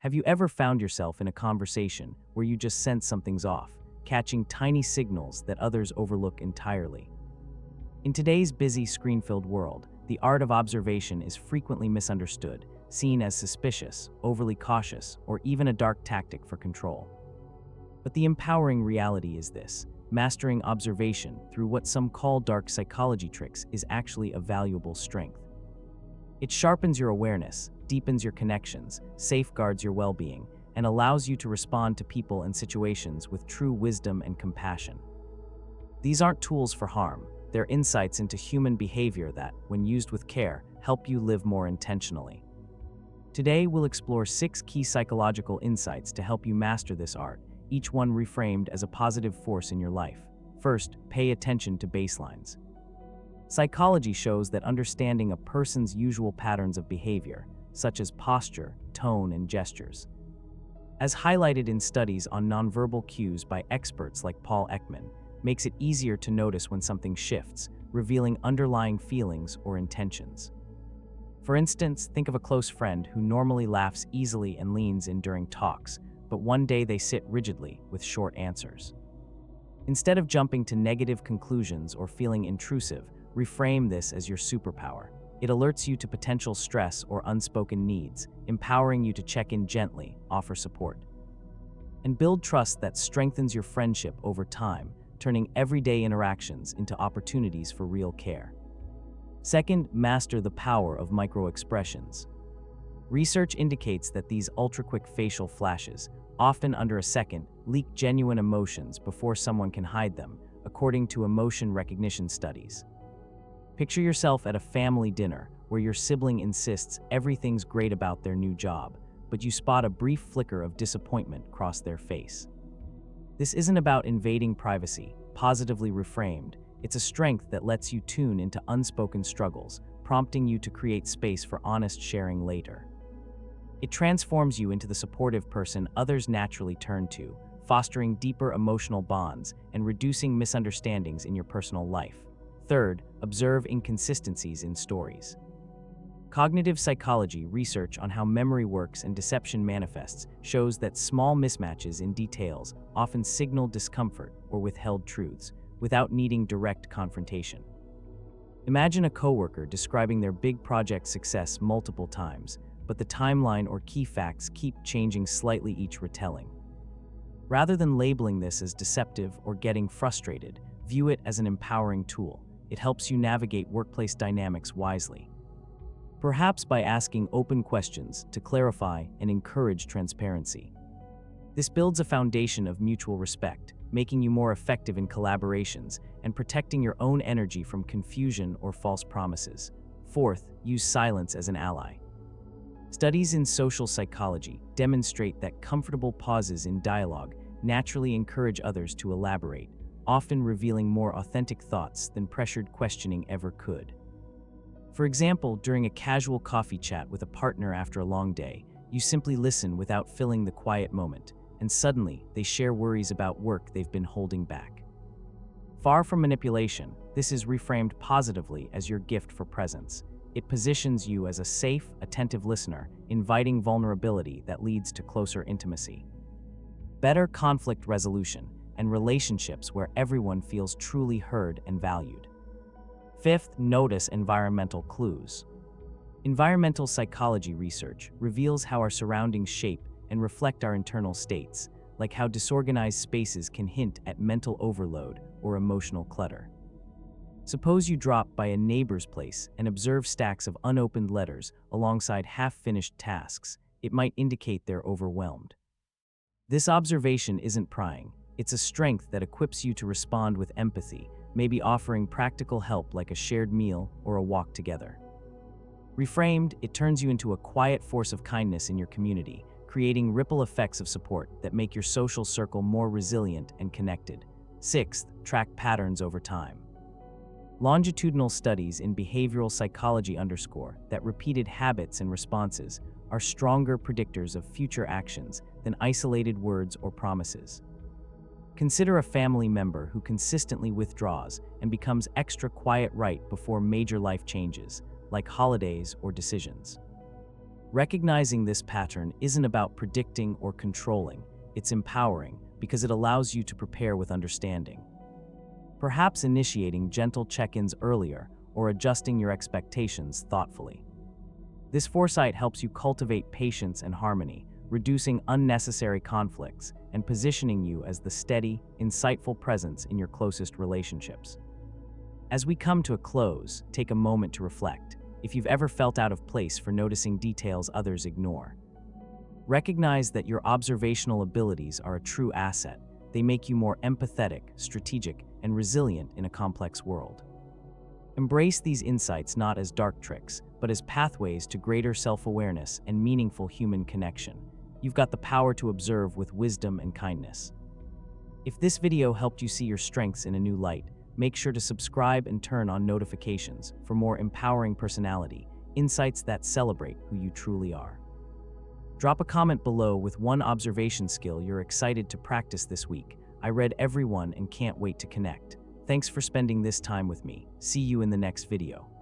Have you ever found yourself in a conversation where you just sense something's off, catching tiny signals that others overlook entirely? In today's busy, screen-filled world, the art of observation is frequently misunderstood, seen as suspicious, overly cautious, or even a dark tactic for control. But the empowering reality is this: mastering observation through what some call dark psychology tricks is actually a valuable strength. It sharpens your awareness, deepens your connections, safeguards your well-being, and allows you to respond to people and situations with true wisdom and compassion. These aren't tools for harm, they're insights into human behavior that, when used with care, help you live more intentionally. Today, we'll explore 6 key psychological insights to help you master this art, each one reframed as a positive force in your life. First, pay attention to baselines. Psychology shows that understanding a person's usual patterns of behavior, such as posture, tone, and gestures, as highlighted in studies on nonverbal cues by experts like Paul Ekman, makes it easier to notice when something shifts, revealing underlying feelings or intentions. For instance, think of a close friend who normally laughs easily and leans in during talks, but one day they sit rigidly with short answers. Instead of jumping to negative conclusions or feeling intrusive, reframe this as your superpower. It alerts you to potential stress or unspoken needs, empowering you to check in gently, offer support, and build trust that strengthens your friendship over time, turning everyday interactions into opportunities for real care. Second, master the power of micro-expressions. Research indicates that these ultra-quick facial flashes, often under a second, leak genuine emotions before someone can hide them, according to emotion recognition studies. Picture yourself at a family dinner where your sibling insists everything's great about their new job, but you spot a brief flicker of disappointment cross their face. This isn't about invading privacy, positively reframed. It's a strength that lets you tune into unspoken struggles, prompting you to create space for honest sharing later. It transforms you into the supportive person others naturally turn to, fostering deeper emotional bonds and reducing misunderstandings in your personal life. Third, observe inconsistencies in stories. Cognitive psychology research on how memory works and deception manifests shows that small mismatches in details often signal discomfort or withheld truths, without needing direct confrontation. Imagine a coworker describing their big project success multiple times, but the timeline or key facts keep changing slightly each retelling. Rather than labeling this as deceptive or getting frustrated, view it as an empowering tool. It helps you navigate workplace dynamics wisely, perhaps by asking open questions to clarify and encourage transparency. This builds a foundation of mutual respect, making you more effective in collaborations and protecting your own energy from confusion or false promises. Fourth, use silence as an ally. Studies in social psychology demonstrate that comfortable pauses in dialogue naturally encourage others to elaborate, often revealing more authentic thoughts than pressured questioning ever could. For example, during a casual coffee chat with a partner after a long day, you simply listen without filling the quiet moment, and suddenly they share worries about work they've been holding back. Far from manipulation, this is reframed positively as your gift for presence. It positions you as a safe, attentive listener, inviting vulnerability that leads to closer intimacy. Better conflict resolution and relationships where everyone feels truly heard and valued. Fifth, notice environmental clues. Environmental psychology research reveals how our surroundings shape and reflect our internal states, like how disorganized spaces can hint at mental overload or emotional clutter. Suppose you drop by a neighbor's place and observe stacks of unopened letters alongside half-finished tasks. It might indicate they're overwhelmed. This observation isn't prying. It's a strength that equips you to respond with empathy, maybe offering practical help like a shared meal or a walk together. Reframed, it turns you into a quiet force of kindness in your community, creating ripple effects of support that make your social circle more resilient and connected. Sixth, track patterns over time. Longitudinal studies in behavioral psychology underscore that repeated habits and responses are stronger predictors of future actions than isolated words or promises. Consider a family member who consistently withdraws and becomes extra quiet right before major life changes, like holidays or decisions. Recognizing this pattern isn't about predicting or controlling, it's empowering because it allows you to prepare with understanding. Perhaps initiating gentle check-ins earlier or adjusting your expectations thoughtfully. This foresight helps you cultivate patience and harmony, reducing unnecessary conflicts and positioning you as the steady, insightful presence in your closest relationships. As we come to a close, take a moment to reflect if you've ever felt out of place for noticing details others ignore. Recognize that your observational abilities are a true asset. They make you more empathetic, strategic, and resilient in a complex world. Embrace these insights not as dark tricks, but as pathways to greater self-awareness and meaningful human connection. You've got the power to observe with wisdom and kindness. If this video helped you see your strengths in a new light, make sure to subscribe and turn on notifications for more empowering personality, insights that celebrate who you truly are. Drop a comment below with one observation skill you're excited to practice this week. I read every one and can't wait to connect. Thanks for spending this time with me. See you in the next video.